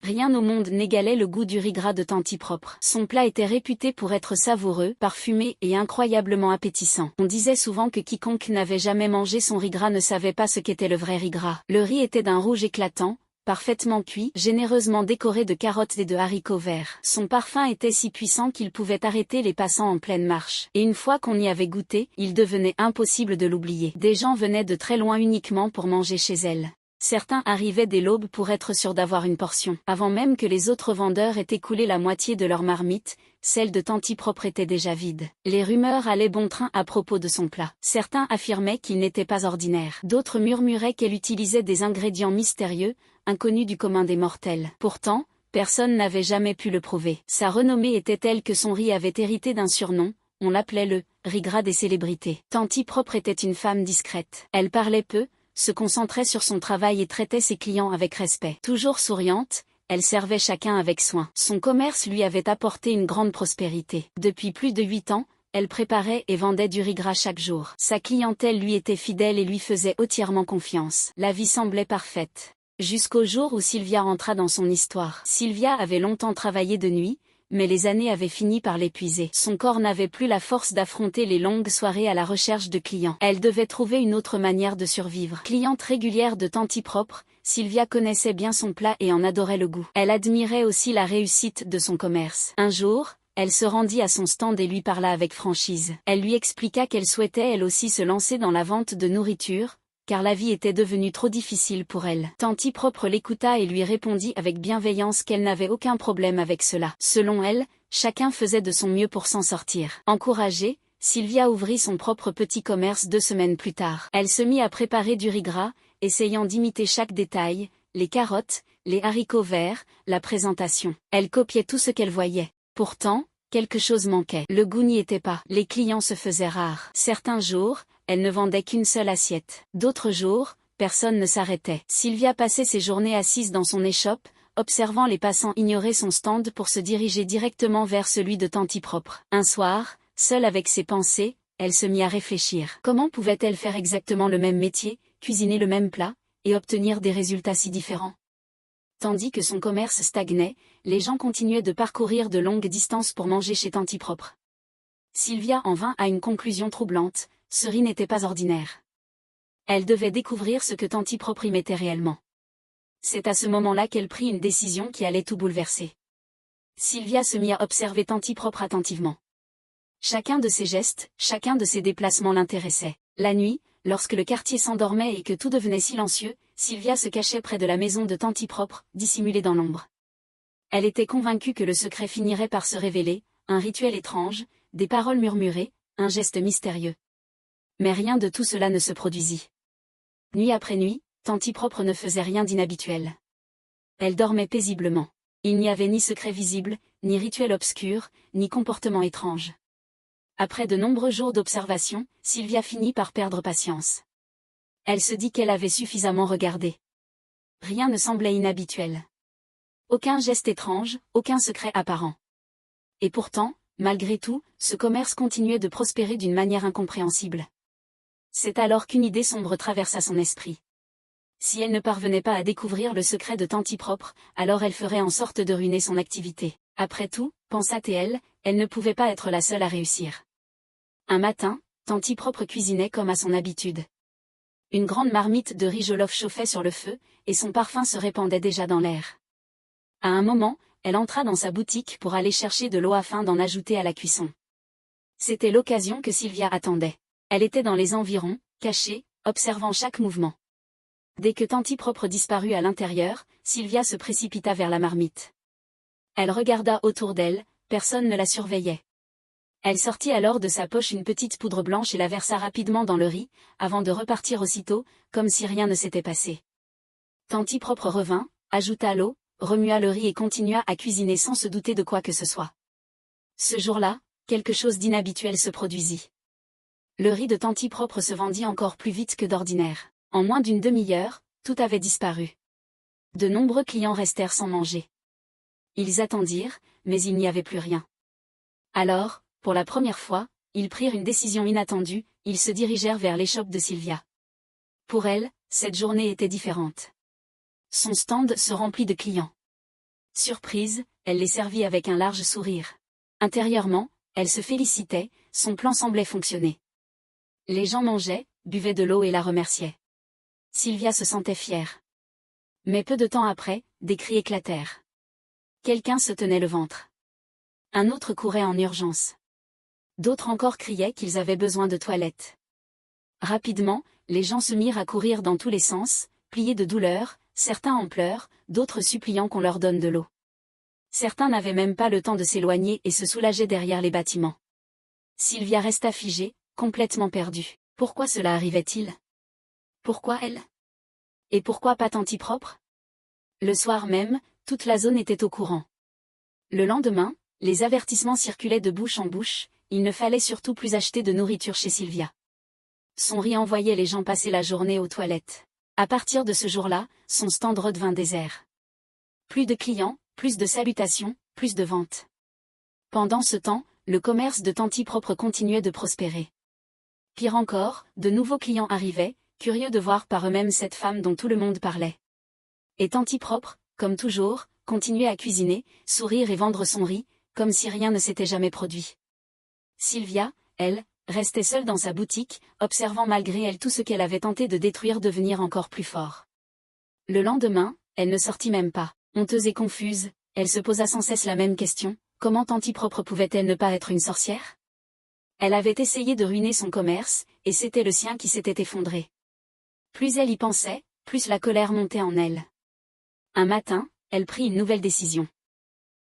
Rien au monde n'égalait le goût du riz gras de Tanti Propre. Son plat était réputé pour être savoureux, parfumé et incroyablement appétissant. On disait souvent que quiconque n'avait jamais mangé son riz gras ne savait pas ce qu'était le vrai riz gras. Le riz était d'un rouge éclatant, parfaitement cuit, généreusement décoré de carottes et de haricots verts. Son parfum était si puissant qu'il pouvait arrêter les passants en pleine marche. Et une fois qu'on y avait goûté, il devenait impossible de l'oublier. Des gens venaient de très loin uniquement pour manger chez elle. Certains arrivaient dès l'aube pour être sûrs d'avoir une portion. Avant même que les autres vendeurs aient écoulé la moitié de leur marmite, celle de Tanti Propre était déjà vide. Les rumeurs allaient bon train à propos de son plat. Certains affirmaient qu'il n'était pas ordinaire. D'autres murmuraient qu'elle utilisait des ingrédients mystérieux, inconnus du commun des mortels. Pourtant, personne n'avait jamais pu le prouver. Sa renommée était telle que son riz avait hérité d'un surnom, on l'appelait le « riz gras des célébrités ». Tanti Propre était une femme discrète. Elle parlait peu, se concentrait sur son travail et traitait ses clients avec respect. Toujours souriante, elle servait chacun avec soin. Son commerce lui avait apporté une grande prospérité. Depuis plus de 8 ans, elle préparait et vendait du riz gras chaque jour. Sa clientèle lui était fidèle et lui faisait entièrement confiance. La vie semblait parfaite. Jusqu'au jour où Sylvia entra dans son histoire. Sylvia avait longtemps travaillé de nuit, mais les années avaient fini par l'épuiser. Son corps n'avait plus la force d'affronter les longues soirées à la recherche de clients. Elle devait trouver une autre manière de survivre. Cliente régulière de Tanti Propre, Sylvia connaissait bien son plat et en adorait le goût. Elle admirait aussi la réussite de son commerce. Un jour, elle se rendit à son stand et lui parla avec franchise. Elle lui expliqua qu'elle souhaitait elle aussi se lancer dans la vente de nourriture, car la vie était devenue trop difficile pour elle. Tanti Propre l'écouta et lui répondit avec bienveillance qu'elle n'avait aucun problème avec cela. Selon elle, chacun faisait de son mieux pour s'en sortir. Encouragée, Sylvia ouvrit son propre petit commerce 2 semaines plus tard. Elle se mit à préparer du riz gras, essayant d'imiter chaque détail, les carottes, les haricots verts, la présentation. Elle copiait tout ce qu'elle voyait. Pourtant, quelque chose manquait. Le goût n'y était pas. Les clients se faisaient rares. Certains jours, elle ne vendait qu'une seule assiette. D'autres jours, personne ne s'arrêtait. Sylvia passait ses journées assise dans son échoppe, observant les passants ignorer son stand pour se diriger directement vers celui de Tanti Propre. Un soir, seule avec ses pensées, elle se mit à réfléchir. Comment pouvait-elle faire exactement le même métier, cuisiner le même plat, et obtenir des résultats si différents? Tandis que son commerce stagnait, les gens continuaient de parcourir de longues distances pour manger chez Tanti Propre. Sylvia en vint à une conclusion troublante, ce riz n'était pas ordinaire. Elle devait découvrir ce que Tanti Propre y mettait réellement. C'est à ce moment-là qu'elle prit une décision qui allait tout bouleverser. Sylvia se mit à observer Tanti Propre attentivement. Chacun de ses gestes, chacun de ses déplacements l'intéressait. La nuit, lorsque le quartier s'endormait et que tout devenait silencieux, Sylvia se cachait près de la maison de Tanti Propre, dissimulée dans l'ombre. Elle était convaincue que le secret finirait par se révéler, un rituel étrange, des paroles murmurées, un geste mystérieux. Mais rien de tout cela ne se produisit. Nuit après nuit, Tanti Propre ne faisait rien d'inhabituel. Elle dormait paisiblement. Il n'y avait ni secret visible, ni rituel obscur, ni comportement étrange. Après de nombreux jours d'observation, Sylvia finit par perdre patience. Elle se dit qu'elle avait suffisamment regardé. Rien ne semblait inhabituel. Aucun geste étrange, aucun secret apparent. Et pourtant, malgré tout, ce commerce continuait de prospérer d'une manière incompréhensible. C'est alors qu'une idée sombre traversa son esprit. Si elle ne parvenait pas à découvrir le secret de Tanti Propre, alors elle ferait en sorte de ruiner son activité. Après tout, pensa-t-elle, elle ne pouvait pas être la seule à réussir. Un matin, Tanti Propre cuisinait comme à son habitude. Une grande marmite de riz jollof chauffait sur le feu, et son parfum se répandait déjà dans l'air. À un moment, elle entra dans sa boutique pour aller chercher de l'eau afin d'en ajouter à la cuisson. C'était l'occasion que Sylvia attendait. Elle était dans les environs, cachée, observant chaque mouvement. Dès que Tanti Propre disparut à l'intérieur, Sylvia se précipita vers la marmite. Elle regarda autour d'elle, personne ne la surveillait. Elle sortit alors de sa poche une petite poudre blanche et la versa rapidement dans le riz, avant de repartir aussitôt, comme si rien ne s'était passé. Tanti Propre revint, ajouta l'eau, remua le riz et continua à cuisiner sans se douter de quoi que ce soit. Ce jour-là, quelque chose d'inhabituel se produisit. Le riz de Tanti Propre se vendit encore plus vite que d'ordinaire. En moins d'une demi-heure, tout avait disparu. De nombreux clients restèrent sans manger. Ils attendirent, mais il n'y avait plus rien. Alors, pour la première fois, ils prirent une décision inattendue, ils se dirigèrent vers l'échoppe de Sylvia. Pour elle, cette journée était différente. Son stand se remplit de clients. Surprise, elle les servit avec un large sourire. Intérieurement, elle se félicitait, son plan semblait fonctionner. Les gens mangeaient, buvaient de l'eau et la remerciaient. Sylvia se sentait fière. Mais peu de temps après, des cris éclatèrent. Quelqu'un se tenait le ventre. Un autre courait en urgence. D'autres encore criaient qu'ils avaient besoin de toilettes. Rapidement, les gens se mirent à courir dans tous les sens, pliés de douleur, certains en pleurs, d'autres suppliant qu'on leur donne de l'eau. Certains n'avaient même pas le temps de s'éloigner et se soulageaient derrière les bâtiments. Sylvia resta figée, complètement perdue. Pourquoi cela arrivait-il? Pourquoi elle? Et pourquoi pas Tanti propre? Le soir même, toute la zone était au courant. Le lendemain, les avertissements circulaient de bouche en bouche, il ne fallait surtout plus acheter de nourriture chez Sylvia. Son riz envoyait les gens passer la journée aux toilettes. À partir de ce jour-là, son stand redevint désert. Plus de clients, plus de salutations, plus de ventes. Pendant ce temps, le commerce de Tanti propre continuait de prospérer. Pire encore, de nouveaux clients arrivaient, curieux de voir par eux-mêmes cette femme dont tout le monde parlait. Et Tanti propre, comme toujours, continuait à cuisiner, sourire et vendre son riz, comme si rien ne s'était jamais produit. Sylvia, elle, restait seule dans sa boutique, observant malgré elle tout ce qu'elle avait tenté de détruire devenir encore plus fort. Le lendemain, elle ne sortit même pas. Honteuse et confuse, elle se posa sans cesse la même question, comment Tanti propre pouvait-elle ne pas être une sorcière? Elle avait essayé de ruiner son commerce, et c'était le sien qui s'était effondré. Plus elle y pensait, plus la colère montait en elle. Un matin, elle prit une nouvelle décision.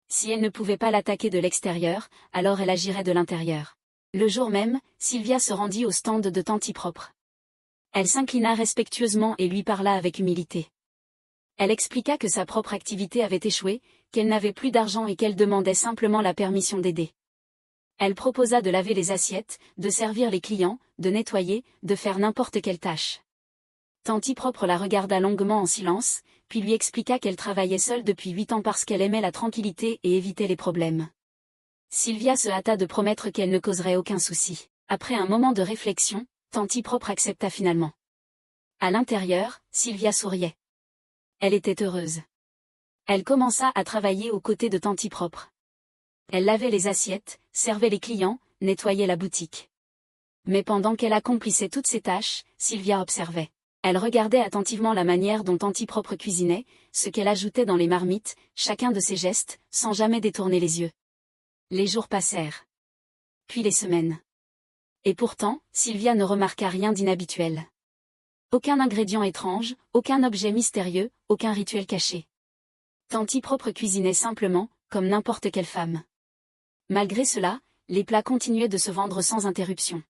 Si elle ne pouvait pas l'attaquer de l'extérieur, alors elle agirait de l'intérieur. Le jour même, Sylvia se rendit au stand de Tanti propre. Elle s'inclina respectueusement et lui parla avec humilité. Elle expliqua que sa propre activité avait échoué, qu'elle n'avait plus d'argent et qu'elle demandait simplement la permission d'aider. Elle proposa de laver les assiettes, de servir les clients, de nettoyer, de faire n'importe quelle tâche. Tanti propre la regarda longuement en silence, puis lui expliqua qu'elle travaillait seule depuis 8 ans parce qu'elle aimait la tranquillité et évitait les problèmes. Sylvia se hâta de promettre qu'elle ne causerait aucun souci. Après un moment de réflexion, Tanti propre accepta finalement. À l'intérieur, Sylvia souriait. Elle était heureuse. Elle commença à travailler aux côtés de Tanti propre. Elle lavait les assiettes, servait les clients, nettoyait la boutique. Mais pendant qu'elle accomplissait toutes ces tâches, Sylvia observait. Elle regardait attentivement la manière dont Tanti propre cuisinait, ce qu'elle ajoutait dans les marmites, chacun de ses gestes, sans jamais détourner les yeux. Les jours passèrent. Puis les semaines. Et pourtant, Sylvia ne remarqua rien d'inhabituel. Aucun ingrédient étrange, aucun objet mystérieux, aucun rituel caché. Tanti propre cuisinait simplement, comme n'importe quelle femme. Malgré cela, les plats continuaient de se vendre sans interruption.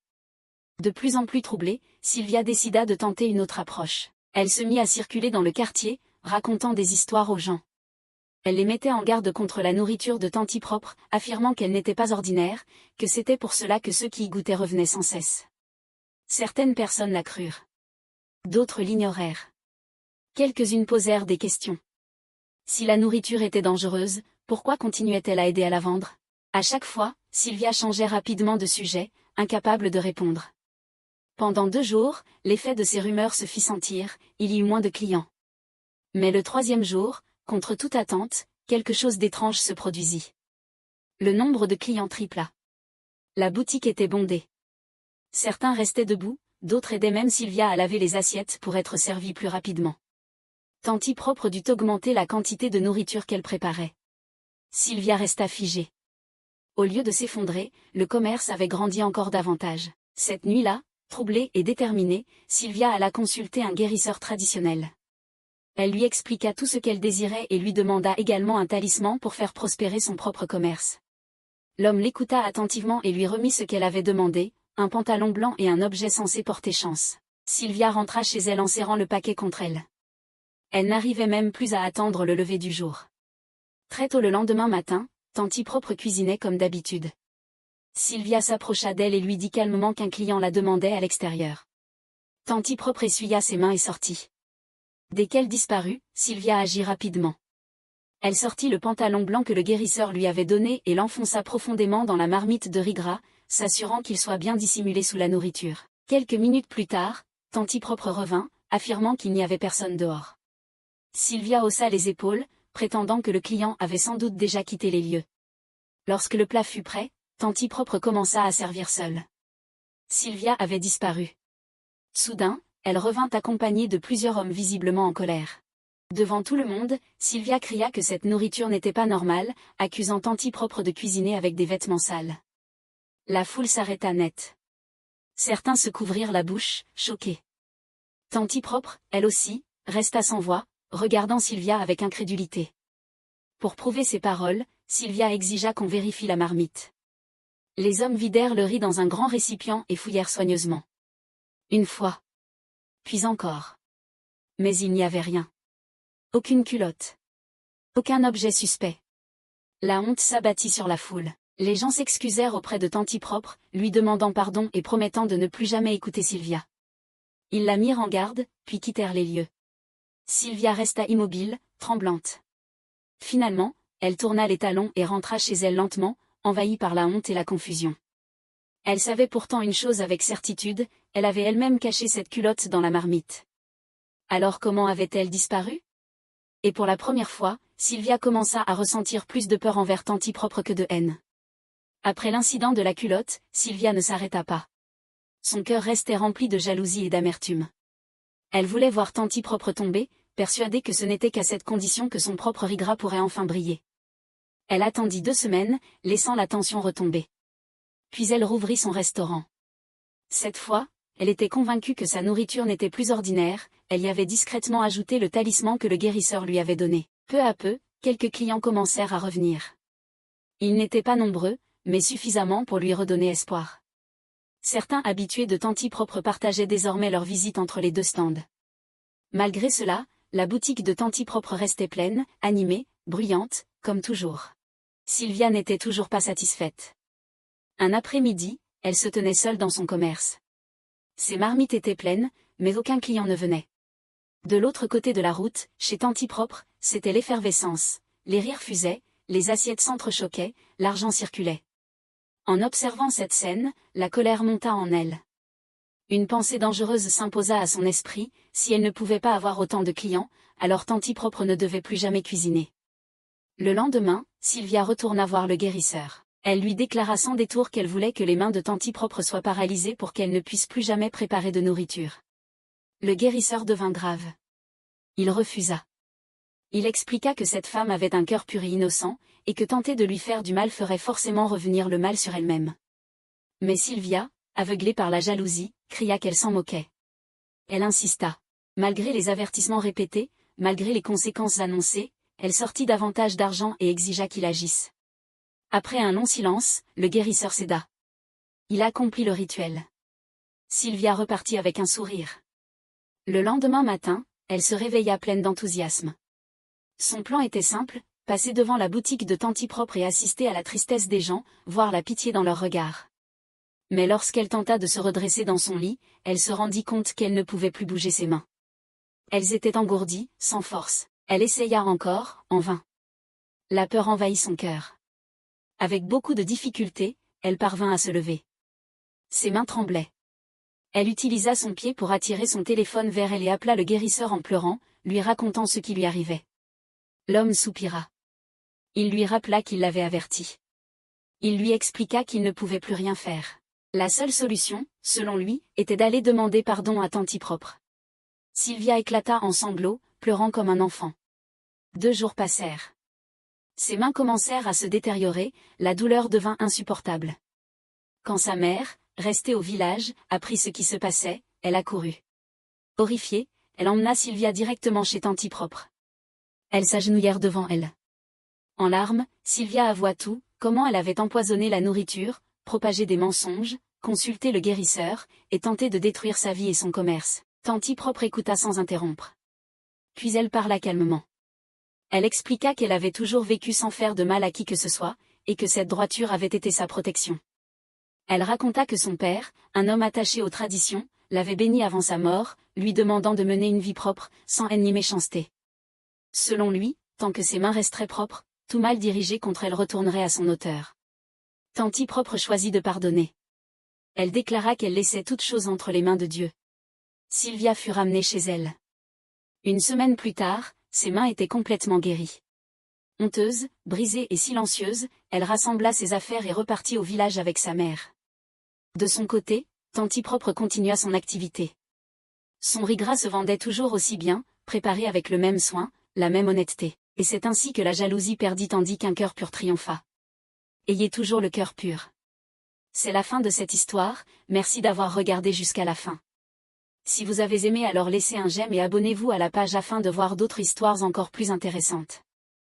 De plus en plus troublée, Sylvia décida de tenter une autre approche. Elle se mit à circuler dans le quartier, racontant des histoires aux gens. Elle les mettait en garde contre la nourriture de Tanti propre, affirmant qu'elle n'était pas ordinaire, que c'était pour cela que ceux qui y goûtaient revenaient sans cesse. Certaines personnes la crurent. D'autres l'ignorèrent. Quelques-unes posèrent des questions. Si la nourriture était dangereuse, pourquoi continuait-elle à aider à la vendre? À chaque fois, Sylvia changeait rapidement de sujet, incapable de répondre. Pendant 2 jours, l'effet de ces rumeurs se fit sentir, il y eut moins de clients. Mais le 3e jour, contre toute attente, quelque chose d'étrange se produisit. Le nombre de clients tripla. La boutique était bondée. Certains restaient debout, d'autres aidaient même Sylvia à laver les assiettes pour être servies plus rapidement. Tanti propre dut augmenter la quantité de nourriture qu'elle préparait. Sylvia resta figée. Au lieu de s'effondrer, le commerce avait grandi encore davantage. Cette nuit-là, troublée et déterminée, Sylvia alla consulter un guérisseur traditionnel. Elle lui expliqua tout ce qu'elle désirait et lui demanda également un talisman pour faire prospérer son propre commerce. L'homme l'écouta attentivement et lui remit ce qu'elle avait demandé, un pantalon blanc et un objet censé porter chance. Sylvia rentra chez elle en serrant le paquet contre elle. Elle n'arrivait même plus à attendre le lever du jour. Très tôt le lendemain matin, Tanti propre cuisinait comme d'habitude. Sylvia s'approcha d'elle et lui dit calmement qu'un client la demandait à l'extérieur. Tanti propre essuya ses mains et sortit. Dès qu'elle disparut, Sylvia agit rapidement. Elle sortit le pantalon blanc que le guérisseur lui avait donné et l'enfonça profondément dans la marmite de riz gras, s'assurant qu'il soit bien dissimulé sous la nourriture. Quelques minutes plus tard, Tanti propre revint, affirmant qu'il n'y avait personne dehors. Sylvia haussa les épaules, prétendant que le client avait sans doute déjà quitté les lieux. Lorsque le plat fut prêt, Tanti Propre commença à servir seule. Sylvia avait disparu. Soudain, elle revint accompagnée de plusieurs hommes visiblement en colère. Devant tout le monde, Sylvia cria que cette nourriture n'était pas normale, accusant Tanti Propre de cuisiner avec des vêtements sales. La foule s'arrêta net. Certains se couvrirent la bouche, choqués. Tanti Propre, elle aussi, resta sans voix, regardant Sylvia avec incrédulité. Pour prouver ses paroles, Sylvia exigea qu'on vérifie la marmite. Les hommes vidèrent le riz dans un grand récipient et fouillèrent soigneusement. Une fois. Puis encore. Mais il n'y avait rien. Aucune culotte. Aucun objet suspect. La honte s'abattit sur la foule. Les gens s'excusèrent auprès de Tanti Propre, lui demandant pardon et promettant de ne plus jamais écouter Sylvia. Ils la mirent en garde, puis quittèrent les lieux. Sylvia resta immobile, tremblante. Finalement, elle tourna les talons et rentra chez elle lentement, envahie par la honte et la confusion. Elle savait pourtant une chose avec certitude, elle avait elle-même caché cette culotte dans la marmite. Alors comment avait-elle disparu? Et pour la première fois, Sylvia commença à ressentir plus de peur envers Tanti Propre que de haine. Après l'incident de la culotte, Sylvia ne s'arrêta pas. Son cœur restait rempli de jalousie et d'amertume. Elle voulait voir Tanti Propre tomber, persuadée que ce n'était qu'à cette condition que son propre riz gras pourrait enfin briller. Elle attendit 2 semaines, laissant la tension retomber. Puis elle rouvrit son restaurant. Cette fois, elle était convaincue que sa nourriture n'était plus ordinaire, elle y avait discrètement ajouté le talisman que le guérisseur lui avait donné. Peu à peu, quelques clients commencèrent à revenir. Ils n'étaient pas nombreux, mais suffisamment pour lui redonner espoir. Certains habitués de Tanti Propre partageaient désormais leur visite entre les 2 stands. Malgré cela, la boutique de Tanti Propre restait pleine, animée, bruyante, comme toujours. Sylvia n'était toujours pas satisfaite. Un après-midi, elle se tenait seule dans son commerce. Ses marmites étaient pleines, mais aucun client ne venait. De l'autre côté de la route, chez Tanti Propre, c'était l'effervescence, les rires fusaient, les assiettes s'entrechoquaient, l'argent circulait. En observant cette scène, la colère monta en elle. Une pensée dangereuse s'imposa à son esprit, si elle ne pouvait pas avoir autant de clients, alors Tanti Propre ne devait plus jamais cuisiner. Le lendemain, Sylvia retourna voir le guérisseur. Elle lui déclara sans détour qu'elle voulait que les mains de Tanti Propre soient paralysées pour qu'elle ne puisse plus jamais préparer de nourriture. Le guérisseur devint grave. Il refusa. Il expliqua que cette femme avait un cœur pur et innocent, et que tenter de lui faire du mal ferait forcément revenir le mal sur elle-même. Mais Sylvia, aveuglée par la jalousie, cria qu'elle s'en moquait. Elle insista. Malgré les avertissements répétés, malgré les conséquences annoncées, elle sortit davantage d'argent et exigea qu'il agisse. Après un long silence, le guérisseur céda. Il accomplit le rituel. Sylvia repartit avec un sourire. Le lendemain matin, elle se réveilla pleine d'enthousiasme. Son plan était simple, passer devant la boutique de Tanti Propre et assister à la tristesse des gens, voir la pitié dans leurs regards. Mais lorsqu'elle tenta de se redresser dans son lit, elle se rendit compte qu'elle ne pouvait plus bouger ses mains. Elles étaient engourdies, sans force. Elle essaya encore, en vain. La peur envahit son cœur. Avec beaucoup de difficulté, elle parvint à se lever. Ses mains tremblaient. Elle utilisa son pied pour attirer son téléphone vers elle et appela le guérisseur en pleurant, lui racontant ce qui lui arrivait. L'homme soupira. Il lui rappela qu'il l'avait averti. Il lui expliqua qu'il ne pouvait plus rien faire. La seule solution, selon lui, était d'aller demander pardon à Tanti Propre. Sylvia éclata en sanglots, pleurant comme un enfant. 2 jours passèrent. Ses mains commencèrent à se détériorer, la douleur devint insupportable. Quand sa mère, restée au village, apprit ce qui se passait, elle accourut. Horrifiée, elle emmena Sylvia directement chez Tanti Propre. Elles s'agenouillèrent devant elle. En larmes, Sylvia avoua tout, comment elle avait empoisonné la nourriture, propagé des mensonges, consulté le guérisseur, et tenté de détruire sa vie et son commerce. Tanti Propre écouta sans interrompre. Puis elle parla calmement. Elle expliqua qu'elle avait toujours vécu sans faire de mal à qui que ce soit, et que cette droiture avait été sa protection. Elle raconta que son père, un homme attaché aux traditions, l'avait bénie avant sa mort, lui demandant de mener une vie propre, sans haine ni méchanceté. Selon lui, tant que ses mains resteraient propres, tout mal dirigé contre elle retournerait à son auteur. Tanti Propre choisit de pardonner. Elle déclara qu'elle laissait toute chose entre les mains de Dieu. Sylvia fut ramenée chez elle. Une semaine plus tard, ses mains étaient complètement guéries. Honteuse, brisée et silencieuse, elle rassembla ses affaires et repartit au village avec sa mère. De son côté, Tanti Propre continua son activité. Son riz gras se vendait toujours aussi bien, préparé avec le même soin, la même honnêteté, et c'est ainsi que la jalousie perdit tandis qu'un cœur pur triompha. Ayez toujours le cœur pur. C'est la fin de cette histoire, merci d'avoir regardé jusqu'à la fin. Si vous avez aimé alors laissez un j'aime et abonnez-vous à la page afin de voir d'autres histoires encore plus intéressantes.